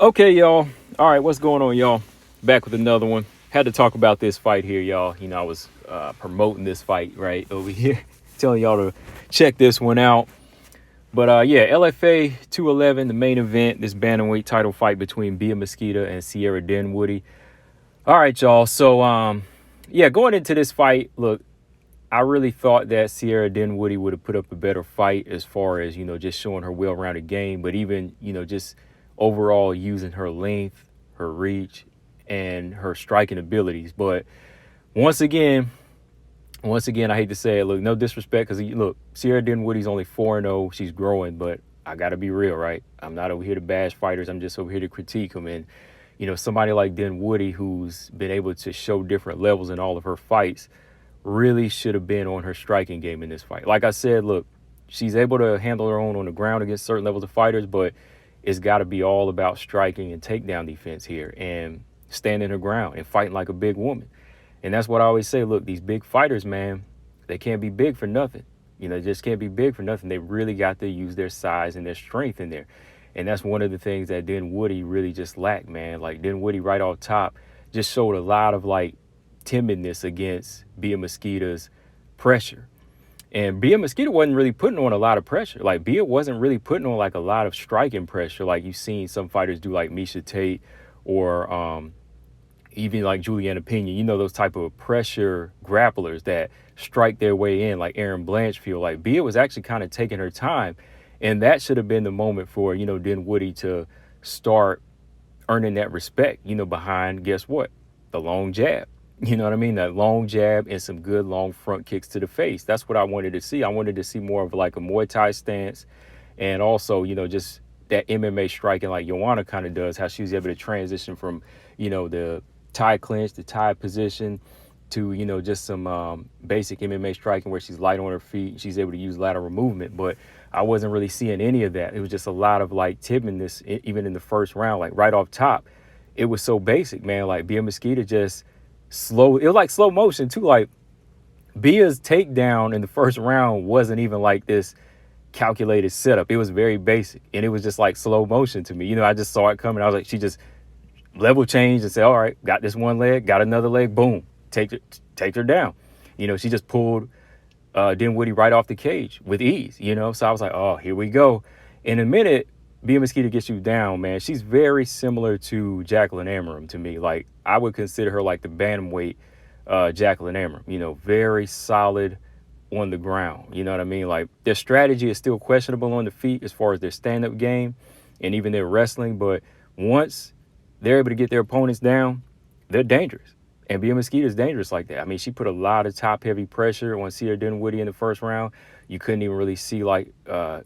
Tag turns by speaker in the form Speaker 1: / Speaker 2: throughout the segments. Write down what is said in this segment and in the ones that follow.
Speaker 1: Okay, y'all. All right, what's going on, y'all? Back with another one. Had to talk about this fight here, y'all. I was promoting this fight right over here, telling y'all to check this one out. But yeah, LFA 211, the main event, this bantamweight title fight between Bia Mesquita and Sierra Dinwoodie. All right, y'all. So yeah, going into this fight, look, I really thought that Sierra Dinwoodie would have put up a better fight as far as, just showing her well-rounded game, but even, just overall using her length, her reach, and her striking abilities. But once again, I hate to say it, look, no disrespect, because look, Sierra Dinwoodie's only 4-0. She's growing, but I got to be real, right? I'm not over here to bash fighters. I'm just over here to critique them. And, somebody like Dinwoodie, who's been able to show different levels in all of her fights, really should have been on her striking game in this fight. Like I said, look, she's able to handle her own on the ground against certain levels of fighters, but it's got to be all about striking and takedown defense here and standing her ground and fighting like a big woman. And that's what I always say. Look, these big fighters, man, they can't be big for nothing. They just can't be big for nothing. They really got to use their size and their strength in there. And that's one of the things that Dinwoodie really just lacked, man. Like Dinwoodie right off top just showed a lot of like timidness against Bia Mesquita's pressure. And Bia Mesquita wasn't really putting on a lot of pressure. Like Bia wasn't really putting on like a lot of striking pressure like you've seen some fighters do, like Misha Tate or even like Juliana Pena, those type of pressure grapplers that strike their way in, like Aaron Blanchfield. Like Bia was actually kind of taking her time. And that should have been the moment for, Dinwoodie to start earning that respect, behind, guess what? The long jab. You know what I mean? That long jab and some good long front kicks to the face. That's what I wanted to see. I wanted to see more of like a Muay Thai stance, and also, just that MMA striking like Joanna kind of does, how she was able to transition from, the Thai clinch, the Thai position to, just some basic MMA striking where she's light on her feet. She's able to use lateral movement, but I wasn't really seeing any of that. It was just a lot of like timidness, even in the first round, like right off top. It was so basic, man. Like Bia Mesquita just slow. It was like slow motion too. Like Bia's takedown in the first round wasn't even like this calculated setup. It was very basic, and it was just like slow motion to me. I just saw it coming. I was like, she just level changed and said, all right, got this one leg, got another leg, boom, take her down. She just pulled Dinwoodie right off the cage with ease, So I was like, oh, here we go. In a minute, Bia Mesquita gets you down, man. She's very similar to Jacqueline Amorim to me. Like, I would consider her like the bantamweight Jacqueline Amorim, very solid on the ground. You know what I mean? Like, their strategy is still questionable on the feet as far as their stand-up game and even their wrestling. But once they're able to get their opponents down, they're dangerous. And Bia Mesquita is dangerous like that. I mean, she put a lot of top-heavy pressure on Sierra Dinwoodie in the first round. You couldn't even really see, like,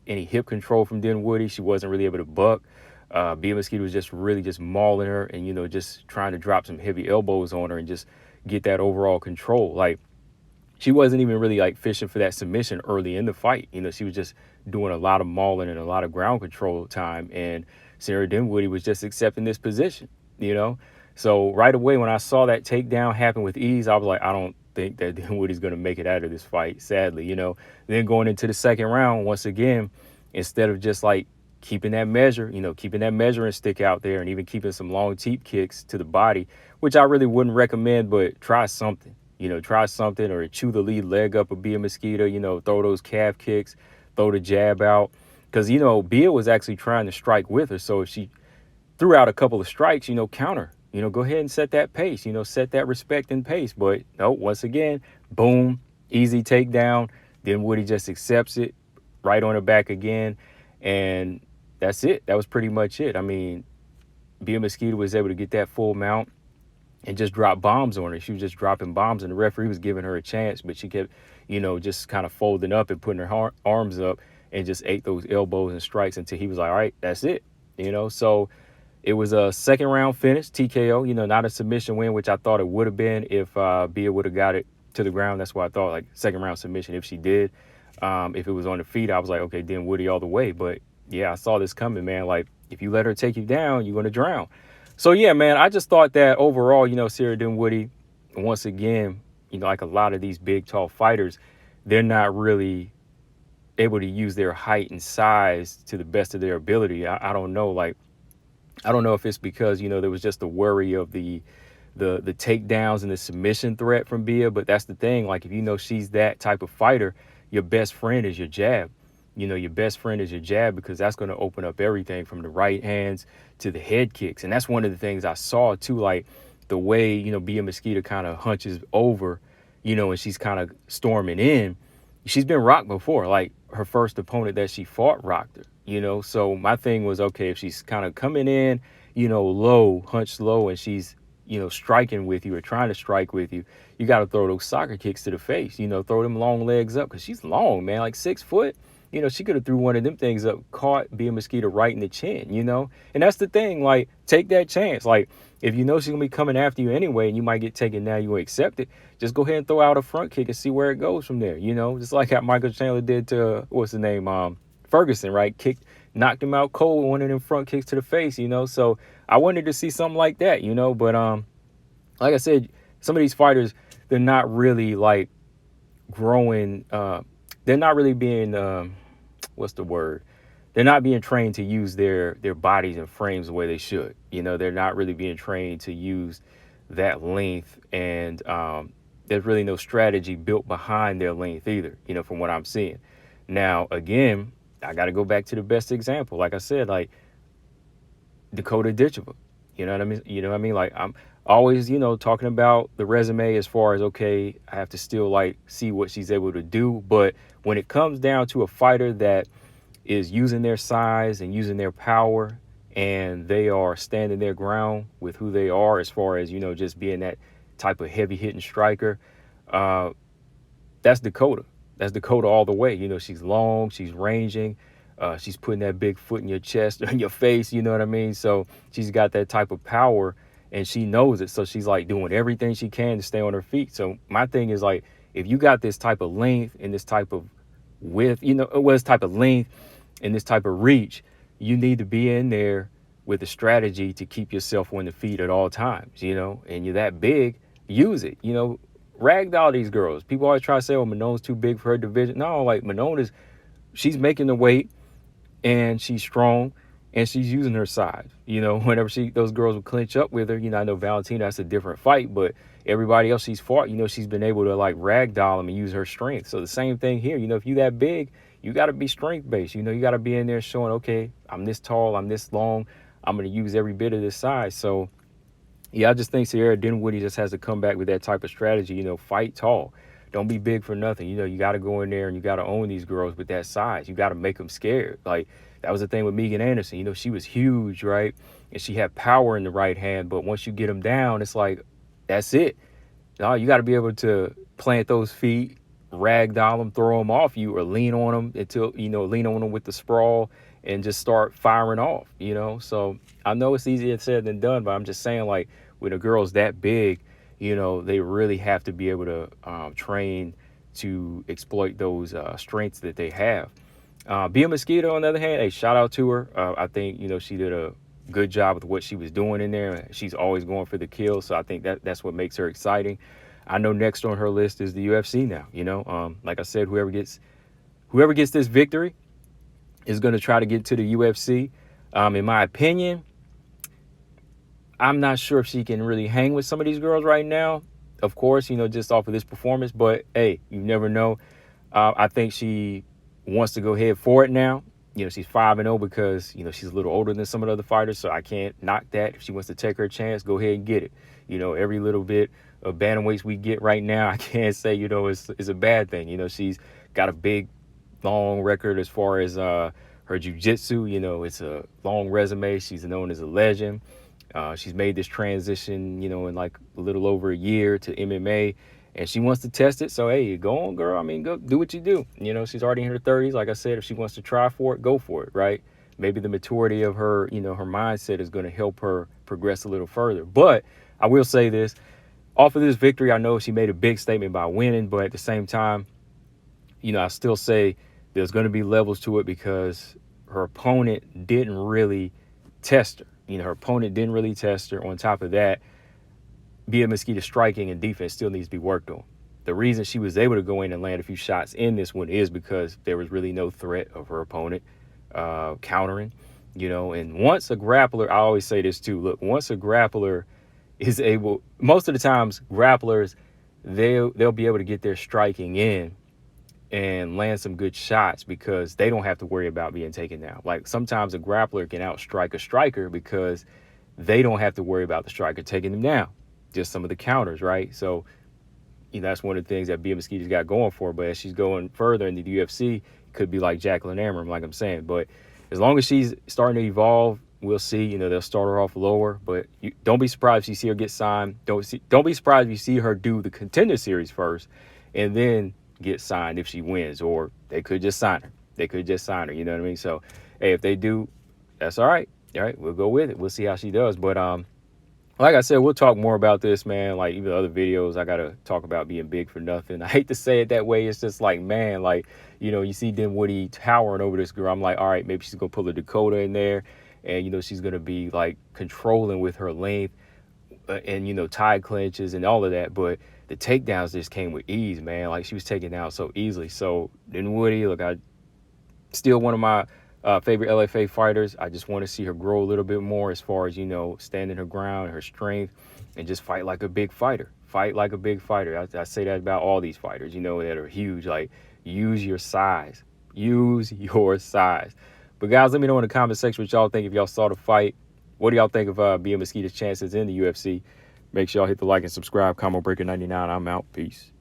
Speaker 1: any hip control from Dinwoodie. She wasn't really able to buck. Bia Mesquita was just really just mauling her and, just trying to drop some heavy elbows on her and just get that overall control. Like, she wasn't even really, like, fishing for that submission early in the fight. She was just doing a lot of mauling and a lot of ground control time. And Sierra Dinwoodie was just accepting this position, So right away, when I saw that takedown happen with ease, I was like, I don't think that Dinwoodie's going to make it out of this fight, sadly, Then going into the second round, once again, instead of just like keeping that measuring stick out there and even keeping some long teep kicks to the body, which I really wouldn't recommend, but try something, or chew the lead leg up of Bia Mesquita, throw those calf kicks, throw the jab out. Because, Bia was actually trying to strike with her. So if she threw out a couple of strikes, counter. Go ahead and set that pace, set that respect and pace. But no, once again, boom, easy takedown. Dinwoodie just accepts it right on her back again. And that's it. That was pretty much it. I mean, Bia Mesquita was able to get that full mount and just drop bombs on her. She was just dropping bombs, and the referee was giving her a chance, but she kept, just kind of folding up and putting her arms up and just ate those elbows and strikes until he was like, all right, that's it. So it was a second round finish, TKO, not a submission win, which I thought it would have been if Bia would have got it to the ground. That's what I thought, like second round submission if she did. If it was on the feet, I was like, okay, Dinwoodie all the way. But yeah, I saw this coming, man. Like, if you let her take you down, you're going to drown. So yeah, man, I just thought that overall, Sierra Dinwoodie, once again, like a lot of these big, tall fighters, they're not really able to use their height and size to the best of their ability. I don't know, like, I don't know if it's because, there was just the worry of the takedowns and the submission threat from Bia, but that's the thing. Like, if she's that type of fighter, your best friend is your jab. Your best friend is your jab, because that's going to open up everything from the right hands to the head kicks. And that's one of the things I saw too, like the way, Bia Mesquita kind of hunches over, and she's kind of storming in. She's been rocked before. Like, her first opponent that she fought rocked her, So my thing was, okay, if she's kind of coming in, low, hunched low, and she's, striking with you or trying to strike with you, you got to throw those soccer kicks to the face, throw them long legs up, because she's long, man, like 6 foot. She could have threw one of them things up, caught Bia Mesquita right in the chin, And that's the thing, like, take that chance. Like, if she's going to be coming after you anyway and you might get taken now, you accept it, just go ahead and throw out a front kick and see where it goes from there, Just like how Michael Chandler did to, what's his name, Ferguson, right? Knocked him out cold with one of them front kicks to the face, So I wanted to see something like that, But like I said, some of these fighters, they're not really, like, growing. They're not really being, what's the word? They're not being trained to use their bodies and frames the way they should. They're not really being trained to use that length, and there's really no strategy built behind their length either, from what I'm seeing. Now, again, I got to go back to the best example. Like I said, like Dakota Ditcheva. You know what I mean? Like, I'm always, talking about the resume as far as, okay, I have to still, like, see what she's able to do. But when it comes down to a fighter that is using their size and using their power, and they are standing their ground with who they are as far as, just being that type of heavy hitting striker, that's Dakota. That's Dakota all the way. She's long, she's ranging, she's putting that big foot in your chest, in your face, you know what I mean? So she's got that type of power, and she knows it. So she's, like, doing everything she can to stay on her feet. So my thing is, like, if you got this type of length and this type of width, this type of length and this type of reach, you need to be in there with a strategy to keep yourself on the feet at all times, and you're that big, use it, ragdoll these girls. People always try to say, oh, Manone's too big for her division. No, like, she's making the weight, and she's strong, and she's using her size. Whenever those girls will clinch up with her, I know Valentina, that's a different fight, but everybody else she's fought, she's been able to, like, ragdoll them and use her strength. So the same thing here, if you that big, you got to be strength based. You got to be in there showing, okay, I'm this tall, I'm this long, I'm going to use every bit of this size. So yeah, I just think Sierra Dinwoodie just has to come back with that type of strategy, fight tall. Don't be big for nothing. You got to go in there and you got to own these girls with that size. You got to make them scared. Like, that was the thing with Megan Anderson. She was huge, right? And she had power in the right hand. But once you get them down, it's like, that's it. No, you got to be able to plant those feet, ragdoll them, throw them off you, or lean on them until, lean on them with the sprawl and just start firing off, So I know it's easier said than done, but I'm just saying, like, when a girl's that big, they really have to be able to train to exploit those strengths that they have. Bia Mesquita, on the other hand, hey, shout out to her. I think, she did a good job with what she was doing in there. She's always going for the kill, so I think that's what makes her exciting. I know next on her list is the UFC now, Like I said, whoever gets this victory is going to try to get to the UFC. In my opinion, I'm not sure if she can really hang with some of these girls right now. Of course, just off of this performance. But, hey, you never know. I think she wants to go ahead for it now. She's 5-0 because, she's a little older than some of the other fighters. So I can't knock that. If she wants to take her chance, go ahead and get it. Every little bit of bantamweights we get right now, I can't say, it's a bad thing. She's got a big, long record as far as her jiu-jitsu. It's a long resume. She's known as a legend. She's made this transition, in like a little over a year to MMA, and she wants to test it. So, hey, go on, girl. I mean, go do what you do. She's already in her 30s. Like I said, if she wants to try for it, go for it, right? Maybe the maturity of her, her mindset is going to help her progress a little further. But I will say this, off of this victory, I know she made a big statement by winning, but at the same time, I still say there's going to be levels to it because her opponent didn't really test her. Her opponent didn't really test her. On top of that, Bia Mesquita's striking and defense still needs to be worked on. The reason she was able to go in and land a few shots in this one is because there was really no threat of her opponent countering. you know. And once a grappler, I always say this too, look, once a grappler is able, most of the times grapplers, they'll be able to get their striking in and land some good shots because they don't have to worry about being taken down. Like sometimes a grappler can outstrike a striker because they don't have to worry about the striker taking them down. Just some of the counters, right? So, you know, that's one of the things that Bia Mesquita's got going for her. But as she's going further into the UFC, it could be like Jacqueline Amram, like I'm saying. But as long as she's starting to evolve, we'll see. You know, they'll start her off lower. But don't be surprised if you see her get signed. Don't be surprised if you see her do the Contender Series first and then get signed if she wins. Or they could just sign her. You know what I mean? So, hey, if they do, that's all right. All right, we'll go with it. We'll see how she does. But like I said, we'll talk more about this, man. Like even other videos, I gotta talk about being big for nothing. I hate to say it that way. It's just like, man, like, you know, you see Dinwoodie towering over this girl. I'm like, all right, maybe she's gonna pull a Dakota in there, and you know she's gonna be like controlling with her length, and you know tide clinches and all of that. But the takedowns just came with ease, man. Like she was taken down so easily. So Dinwoodie, look, I still one of my favorite LFA fighters. I just want to see her grow a little bit more as far as, you know, standing her ground, her strength, and just fight like a big fighter. Fight like a big fighter. I say that about all these fighters, you know, that are huge. Like, use your size. Use your size. But, guys, let me know in the comment section what y'all think if y'all saw the fight. What do y'all think of Bia Mesquita's chances in the UFC? Make sure y'all hit the like and subscribe. Combo Breaker 99. I'm out. Peace.